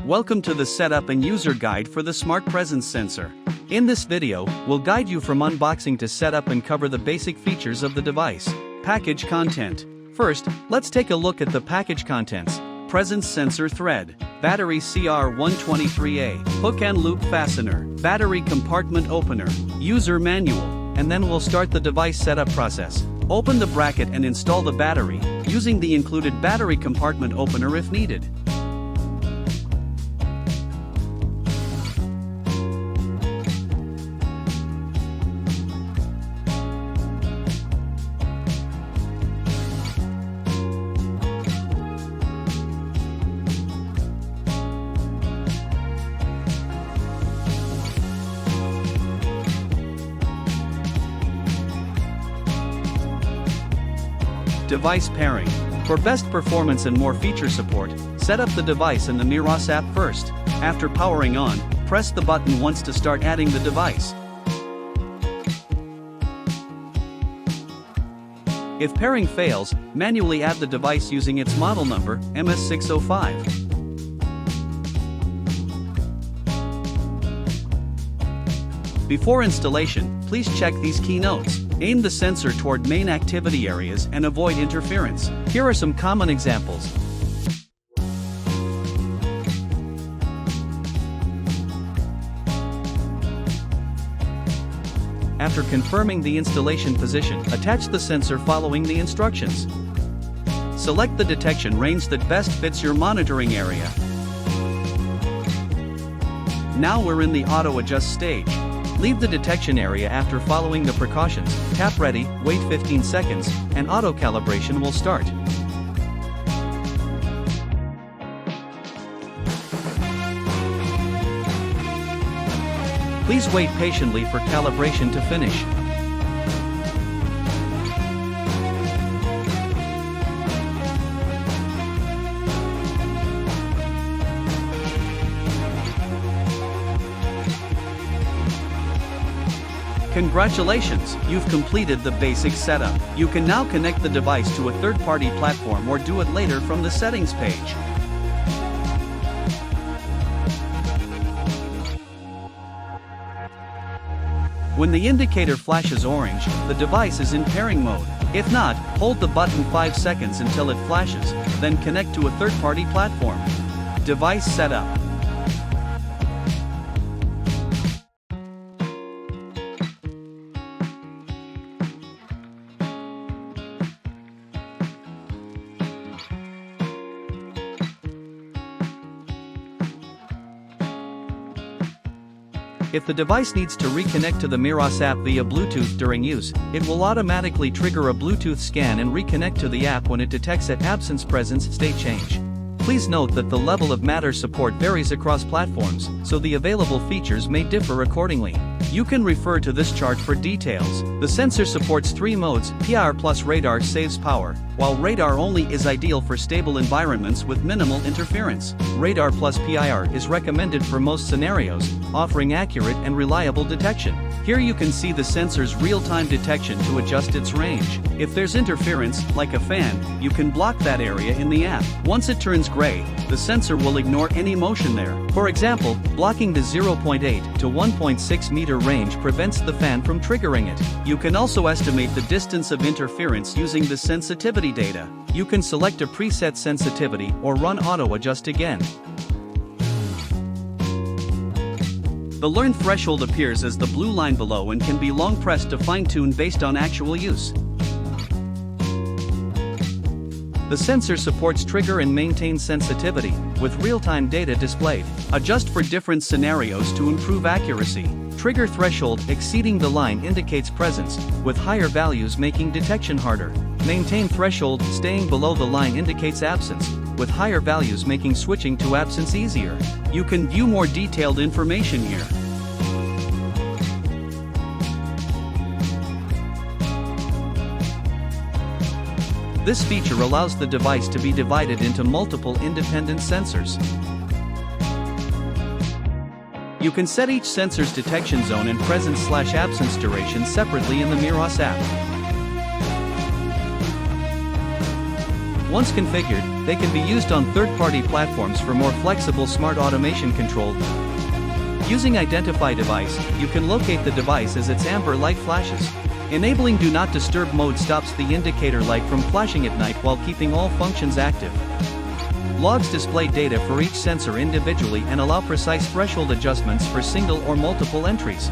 Welcome to the setup and user guide for the Smart Presence sensor. In this video, we'll guide you from unboxing to setup and cover the basic features of the device. Package content. First, let's take a look at the package contents. Presence sensor thread, battery CR123A, hook and loop fastener, battery compartment opener, user manual, and then we'll start the device setup process. Open the bracket and install the battery, using the included battery compartment opener if needed. Device pairing. For best performance and more feature support, set up the device in the Meross app first. After powering on, press the button once to start adding the device. If pairing fails, manually add the device using its model number, MS605. Before installation, please check these key notes. Aim the sensor toward main activity areas and avoid interference. Here are some common examples. After confirming the installation position, attach the sensor following the instructions. Select the detection range that best fits your monitoring area. Now we're in the auto adjust stage. Leave the detection area after following the precautions, tap ready, wait 15 seconds, and auto calibration will start. Please wait patiently for calibration to finish. Congratulations, you've completed the basic setup. You can now connect the device to a third-party platform or do it later from the settings page. When the indicator flashes orange, the device is in pairing mode. If not, hold the button 5 seconds until it flashes, then connect to a third-party platform. Device setup. If the device needs to reconnect to the Meross app via Bluetooth during use, it will automatically trigger a Bluetooth scan and reconnect to the app when it detects an absence presence state change. Please note that the level of Matter support varies across platforms, so the available features may differ accordingly. You can refer to this chart for details. The sensor supports 3 modes. PIR plus radar saves power, while radar only is ideal for stable environments with minimal interference. Radar plus PIR is recommended for most scenarios, offering accurate and reliable detection. Here you can see the sensor's real-time detection to adjust its range. If there's interference, like a fan, you can block that area in the app. Once it turns gray, the sensor will ignore any motion there. For example, blocking the 0.8 to 1.6 meter range prevents the fan from triggering it. You can also estimate the distance of interference using the sensitivity data. You can select a preset sensitivity or run auto adjust again. The learn threshold appears as the blue line below and can be long pressed to fine-tune based on actual use. The sensor supports trigger and maintains sensitivity, with real-time data displayed. Adjust for different scenarios to improve accuracy. Trigger threshold exceeding the line indicates presence, with higher values making detection harder. Maintain threshold staying below the line indicates absence, with higher values making switching to absence easier. You can view more detailed information here. This feature allows the device to be divided into multiple independent sensors. You can set each sensor's detection zone and presence/absence duration separately in the Meross app. Once configured, They can be used on third-party platforms for more flexible smart automation control. Using Identify Device, you can locate the device as its amber light flashes. Enabling Do Not Disturb mode stops the indicator light from flashing at night while keeping all functions active. Logs display data for each sensor individually and allow precise threshold adjustments for single or multiple entries.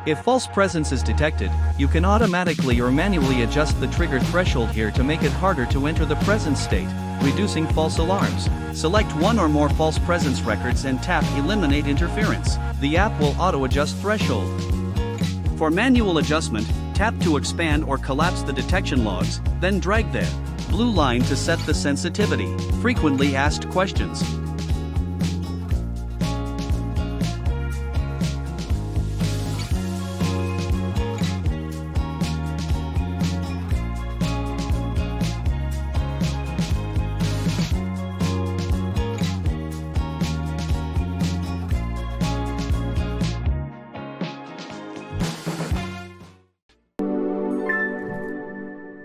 If false presence is detected, you can automatically or manually adjust the trigger threshold here to make it harder to enter the presence state, reducing false alarms. Select one or more false presence records and tap Eliminate Interference. The app will auto-adjust threshold. For manual adjustment, tap to expand or collapse the detection logs, then drag the blue line to set the sensitivity. Frequently asked questions.